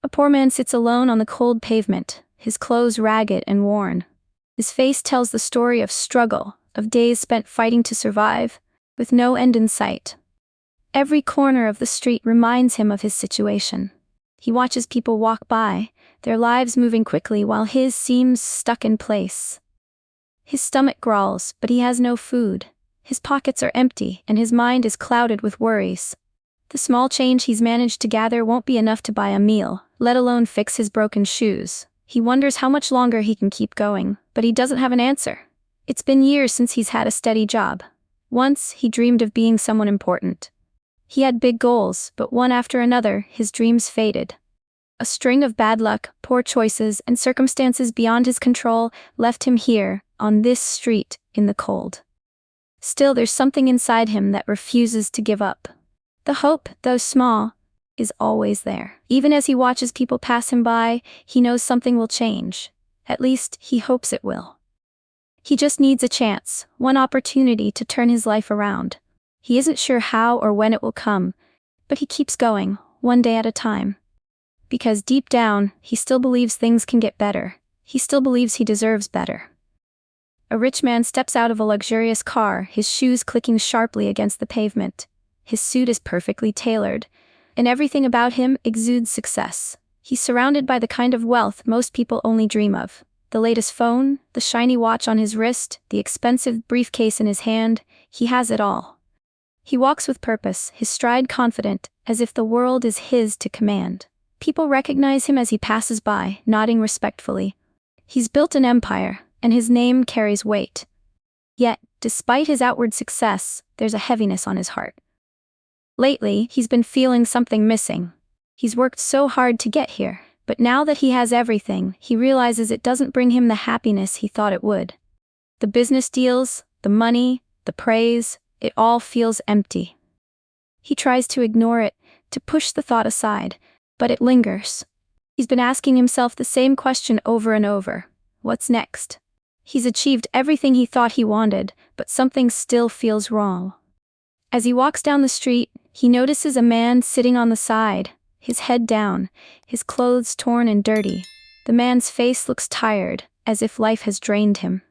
A poor man sits alone on the cold pavement, his clothes ragged and worn. His face tells the story of struggle, of days spent fighting to survive, with no end in sight. Every corner of the street reminds him of his situation. He watches people walk by, their lives moving quickly while his seems stuck in place. His stomach growls, but he has no food. His pockets are empty, and his mind is clouded with worries. The small change he's managed to gather won't be enough to buy a meal, let alone fix his broken shoes. He wonders how much longer he can keep going, but he doesn't have an answer. It's been years since he's had a steady job. Once, he dreamed of being someone important. He had big goals, but one after another, his dreams faded. A string of bad luck, poor choices, and circumstances beyond his control left him here, on this street, in the cold. Still, there's something inside him that refuses to give up. The hope, though small, is always there. Even as he watches people pass him by, he knows something will change. At least, he hopes it will. He just needs a chance, one opportunity to turn his life around. He isn't sure how or when it will come, but he keeps going, one day at a time. Because deep down, he still believes things can get better. He still believes he deserves better. A rich man steps out of a luxurious car, his shoes clicking sharply against the pavement. His suit is perfectly tailored, and everything about him exudes success. He's surrounded by the kind of wealth most people only dream of. The latest phone, the shiny watch on his wrist, the expensive briefcase in his hand, he has it all. He walks with purpose, his stride confident, as if the world is his to command. People recognize him as he passes by, nodding respectfully. He's built an empire, and his name carries weight. Yet, despite his outward success, there's a heaviness on his heart. Lately, he's been feeling something missing. He's worked so hard to get here, but now that he has everything, he realizes it doesn't bring him the happiness he thought it would. The business deals, the money, the praise, it all feels empty. He tries to ignore it, to push the thought aside, but it lingers. He's been asking himself the same question over and over. What's next? He's achieved everything he thought he wanted, but something still feels wrong. As he walks down the street, he notices a man sitting on the side, his head down, his clothes torn and dirty. The man's face looks tired, as if life has drained him.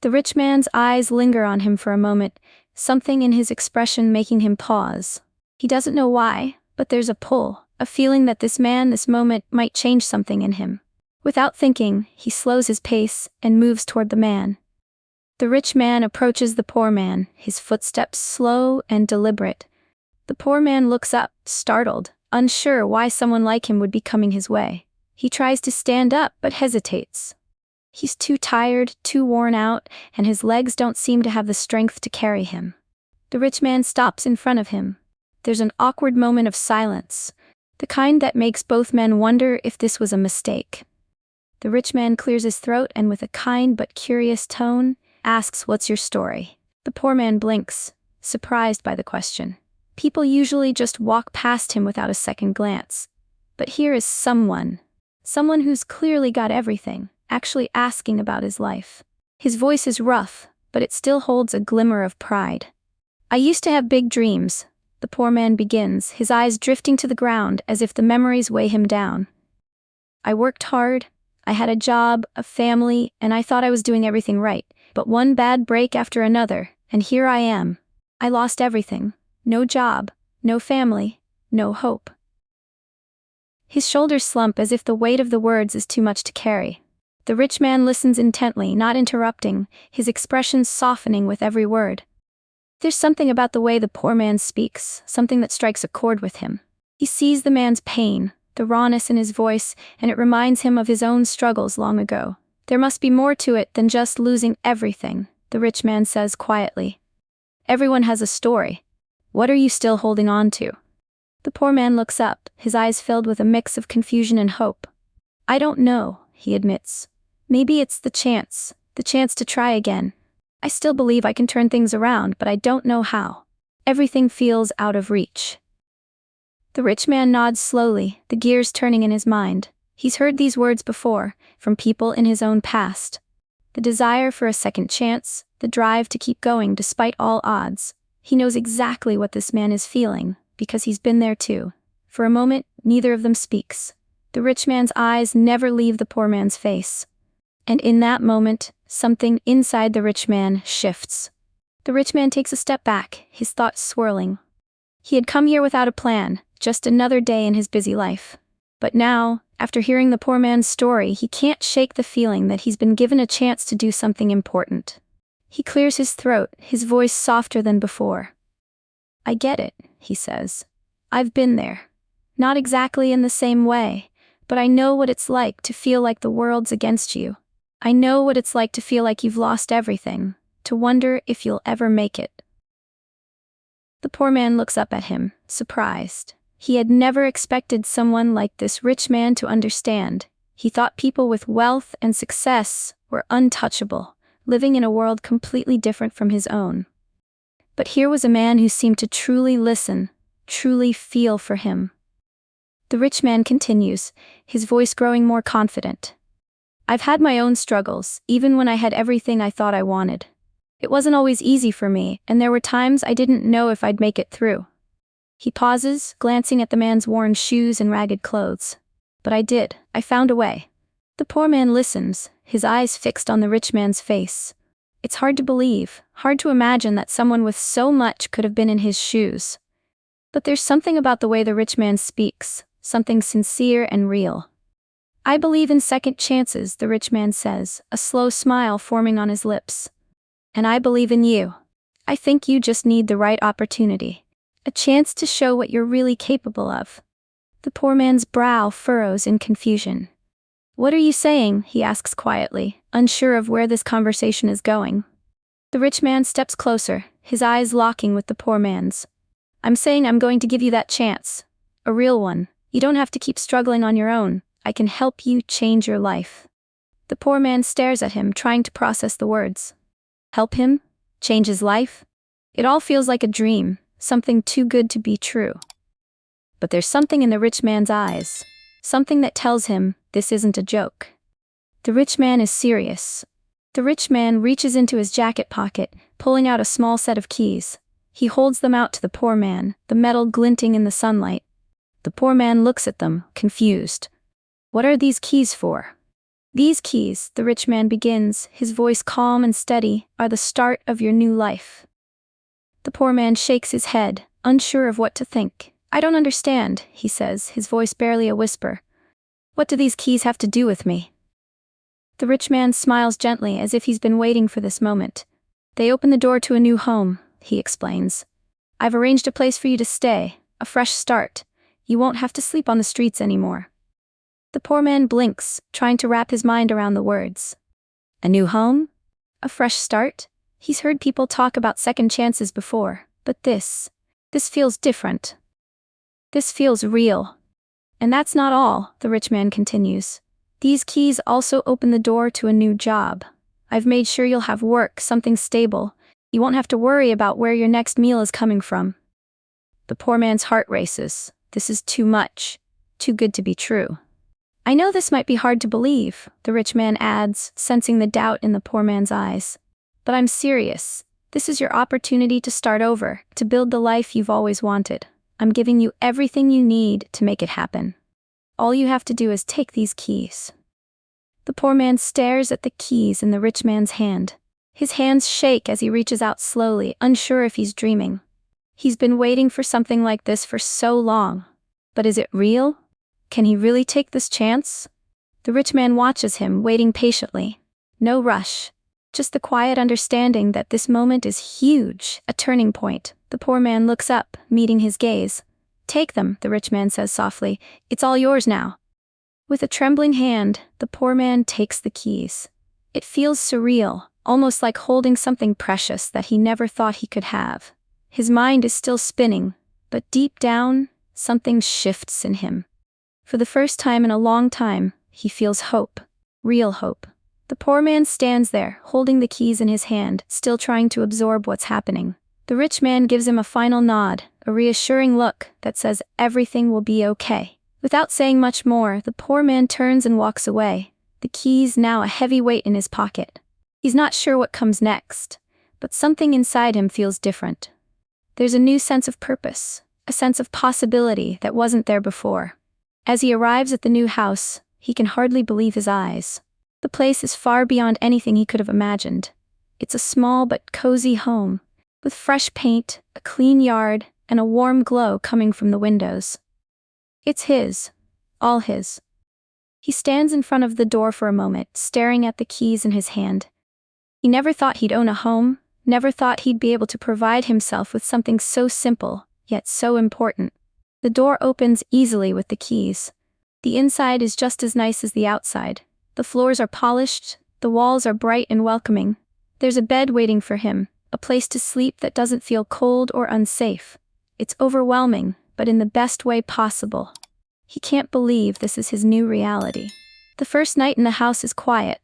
The rich man's eyes linger on him for a moment, something in his expression making him pause. He doesn't know why, but there's a pull, a feeling that this moment might change something in him. Without thinking, he slows his pace and moves toward the man. The rich man approaches the poor man, his footsteps slow and deliberate. The poor man looks up, startled, unsure why someone like him would be coming his way. He tries to stand up but hesitates. He's too tired, too worn out, and his legs don't seem to have the strength to carry him. The rich man stops in front of him. There's an awkward moment of silence, the kind that makes both men wonder if this was a mistake. The rich man clears his throat and with a kind but curious tone, asks, "What's your story?" The poor man blinks, surprised by the question. People usually just walk past him without a second glance. But here is someone who's clearly got everything, actually asking about his life. His voice is rough, but it still holds a glimmer of pride. "I used to have big dreams," the poor man begins, his eyes drifting to the ground as if the memories weigh him down. "I worked hard, I had a job, a family, and I thought I was doing everything right. But one bad break after another, and here I am. I lost everything. No job, no family, no hope." His shoulders slump as if the weight of the words is too much to carry. The rich man listens intently, not interrupting, his expression softening with every word. There's something about the way the poor man speaks, something that strikes a chord with him. He sees the man's pain, the rawness in his voice, and it reminds him of his own struggles long ago. "There must be more to it than just losing everything," the rich man says quietly. "Everyone has a story. What are you still holding on to?" The poor man looks up, his eyes filled with a mix of confusion and hope. "I don't know," he admits. "Maybe it's the chance to try again. I still believe I can turn things around, but I don't know how. Everything feels out of reach." The rich man nods slowly, the gears turning in his mind. He's heard these words before, from people in his own past. The desire for a second chance, the drive to keep going despite all odds. He knows exactly what this man is feeling, because he's been there too. For a moment, neither of them speaks. The rich man's eyes never leave the poor man's face. And in that moment, something inside the rich man shifts. The rich man takes a step back, his thoughts swirling. He had come here without a plan, just another day in his busy life. But now, after hearing the poor man's story, he can't shake the feeling that he's been given a chance to do something important. He clears his throat, his voice softer than before. "I get it," he says. "I've been there. Not exactly in the same way, but I know what it's like to feel like the world's against you. I know what it's like to feel like you've lost everything, to wonder if you'll ever make it." The poor man looks up at him, surprised. He had never expected someone like this rich man to understand. He thought people with wealth and success were untouchable, living in a world completely different from his own. But here was a man who seemed to truly listen, truly feel for him. The rich man continues, his voice growing more confident. "I've had my own struggles, even when I had everything I thought I wanted. It wasn't always easy for me, and there were times I didn't know if I'd make it through." He pauses, glancing at the man's worn shoes and ragged clothes. "But I did. I found a way." The poor man listens, his eyes fixed on the rich man's face. It's hard to believe, hard to imagine that someone with so much could have been in his shoes. But there's something about the way the rich man speaks, something sincere and real. "I believe in second chances," the rich man says, a slow smile forming on his lips. "And I believe in you. I think you just need the right opportunity. A chance to show what you're really capable of." The poor man's brow furrows in confusion. "What are you saying?" he asks quietly, unsure of where this conversation is going. The rich man steps closer, his eyes locking with the poor man's. "I'm saying I'm going to give you that chance. A real one. You don't have to keep struggling on your own. I can help you change your life." The poor man stares at him, trying to process the words. Help him? Change his life? It all feels like a dream, something too good to be true. But there's something in the rich man's eyes, something that tells him this isn't a joke. The rich man is serious. The rich man reaches into his jacket pocket, pulling out a small set of keys. He holds them out to the poor man, the metal glinting in the sunlight. The poor man looks at them, confused. "What are these keys for?" "These keys," the rich man begins, his voice calm and steady, "are the start of your new life." The poor man shakes his head, unsure of what to think. "I don't understand," he says, his voice barely a whisper. "What do these keys have to do with me?" The rich man smiles gently, as if he's been waiting for this moment. "They open the door to a new home," he explains. "I've arranged a place for you to stay, a fresh start. You won't have to sleep on the streets anymore." The poor man blinks, trying to wrap his mind around the words. A new home? A fresh start? He's heard people talk about second chances before, but this feels different. This feels real. "And that's not all," the rich man continues. "These keys also open the door to a new job. I've made sure you'll have work, something stable. You won't have to worry about where your next meal is coming from." The poor man's heart races. This is too much. Too good to be true. "I know this might be hard to believe," the rich man adds, sensing the doubt in the poor man's eyes. "But I'm serious. This is your opportunity to start over, to build the life you've always wanted. I'm giving you everything you need to make it happen. All you have to do is take these keys." The poor man stares at the keys in the rich man's hand. His hands shake as he reaches out slowly, unsure if he's dreaming. He's been waiting for something like this for so long. But is it real? Can he really take this chance? The rich man watches him, waiting patiently. No rush. Just the quiet understanding that this moment is huge, a turning point. The poor man looks up, meeting his gaze. "Take them," the rich man says softly. "It's all yours now." With a trembling hand, the poor man takes the keys. It feels surreal, almost like holding something precious that he never thought he could have. His mind is still spinning, but deep down, something shifts in him. For the first time in a long time, he feels hope. Real hope. The poor man stands there, holding the keys in his hand, still trying to absorb what's happening. The rich man gives him a final nod, a reassuring look that says everything will be okay. Without saying much more, the poor man turns and walks away, the keys now a heavy weight in his pocket. He's not sure what comes next, but something inside him feels different. There's a new sense of purpose, a sense of possibility that wasn't there before. As he arrives at the new house, he can hardly believe his eyes. The place is far beyond anything he could have imagined. It's a small but cozy home, with fresh paint, a clean yard, and a warm glow coming from the windows. It's his. All his. He stands in front of the door for a moment, staring at the keys in his hand. He never thought he'd own a home, never thought he'd be able to provide himself with something so simple, yet so important. The door opens easily with the keys. The inside is just as nice as the outside. The floors are polished, the walls are bright and welcoming. There's a bed waiting for him, a place to sleep that doesn't feel cold or unsafe. It's overwhelming, but in the best way possible. He can't believe this is his new reality. The first night in the house is quiet.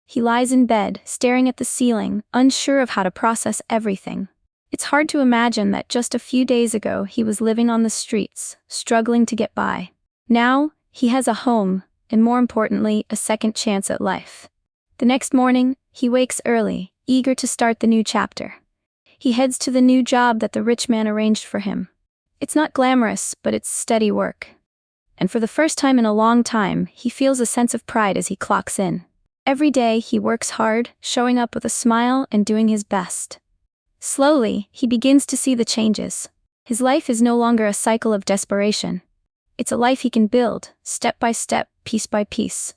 He lies in bed, staring at the ceiling, unsure of how to process everything. It's hard to imagine that just a few days ago he was living on the streets, struggling to get by. Now, he has a home, and more importantly, a second chance at life. The next morning, he wakes early, eager to start the new chapter. He heads to the new job that the rich man arranged for him. It's not glamorous, but it's steady work. And for the first time in a long time, he feels a sense of pride as he clocks in. Every day, he works hard, showing up with a smile and doing his best. Slowly, he begins to see the changes. His life is no longer a cycle of desperation. It's a life he can build, step by step, piece by piece.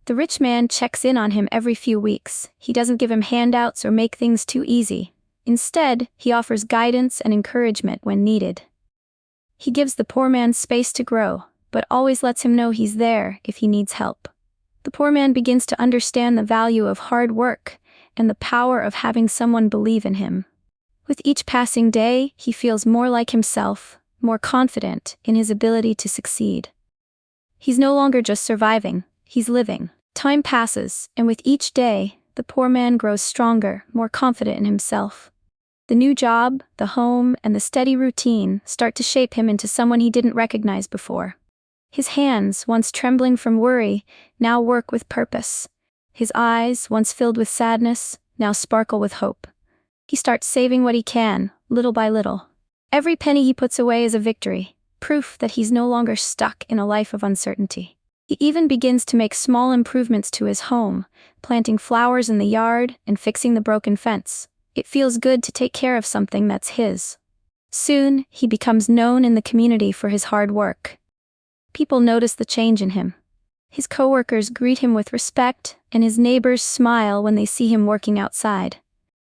The rich man checks in on him every few weeks. He doesn't give him handouts or make things too easy. Instead, he offers guidance and encouragement when needed. He gives the poor man space to grow, but always lets him know he's there if he needs help. The poor man begins to understand the value of hard work and the power of having someone believe in him. With each passing day, he feels more like himself, more confident in his ability to succeed. He's no longer just surviving, he's living. Time passes, and with each day, the poor man grows stronger, more confident in himself. The new job, the home, and the steady routine start to shape him into someone he didn't recognize before. His hands, once trembling from worry, now work with purpose. His eyes, once filled with sadness, now sparkle with hope. He starts saving what he can, little by little. Every penny he puts away is a victory, proof that he's no longer stuck in a life of uncertainty. He even begins to make small improvements to his home, planting flowers in the yard and fixing the broken fence. It feels good to take care of something that's his. Soon, he becomes known in the community for his hard work. People notice the change in him. His coworkers greet him with respect, and his neighbors smile when they see him working outside.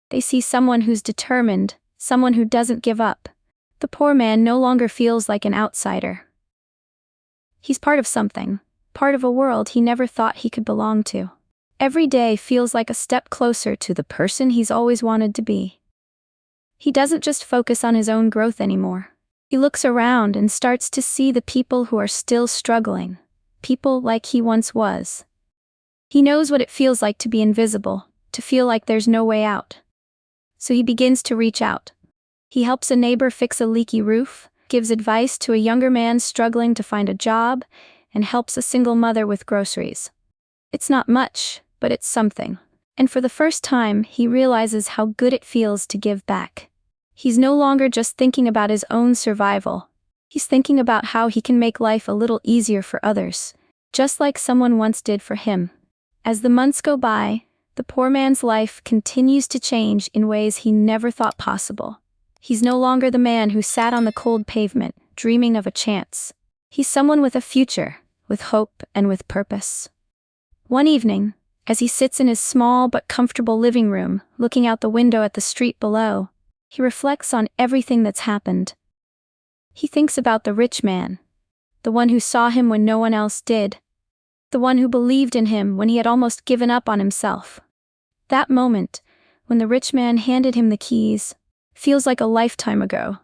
They see someone who's determined, someone who doesn't give up. The poor man no longer feels like an outsider. He's part of something, part of a world he never thought he could belong to. Every day feels like a step closer to the person he's always wanted to be. He doesn't just focus on his own growth anymore. He looks around and starts to see the people who are still struggling, people like he once was. He knows what it feels like to be invisible, to feel like there's no way out. So he begins to reach out. He helps a neighbor fix a leaky roof, gives advice to a younger man struggling to find a job, and helps a single mother with groceries. It's not much, but it's something. And for the first time, he realizes how good it feels to give back. He's no longer just thinking about his own survival. He's thinking about how he can make life a little easier for others, just like someone once did for him. As the months go by, the poor man's life continues to change in ways he never thought possible. He's no longer the man who sat on the cold pavement, dreaming of a chance. He's someone with a future, with hope and with purpose. One evening, as he sits in his small but comfortable living room, looking out the window at the street below, he reflects on everything that's happened. He thinks about the rich man, the one who saw him when no one else did, the one who believed in him when he had almost given up on himself. That moment, when the rich man handed him the keys, feels like a lifetime ago.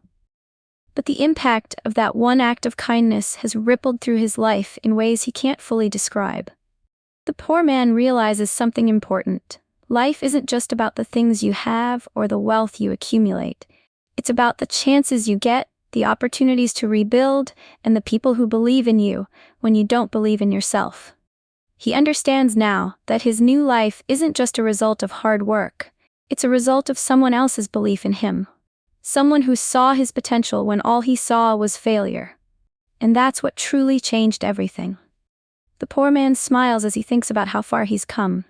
But the impact of that one act of kindness has rippled through his life in ways he can't fully describe. The poor man realizes something important. Life isn't just about the things you have or the wealth you accumulate. It's about the chances you get, the opportunities to rebuild, and the people who believe in you when you don't believe in yourself. He understands now that his new life isn't just a result of hard work. It's a result of someone else's belief in him. Someone who saw his potential when all he saw was failure. And that's what truly changed everything. The poor man smiles as he thinks about how far he's come.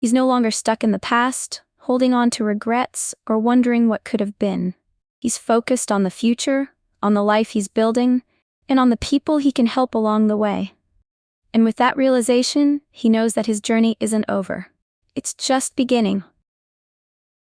He's no longer stuck in the past, holding on to regrets or wondering what could have been. He's focused on the future, on the life he's building, and on the people he can help along the way. And with that realization, he knows that his journey isn't over. It's just beginning.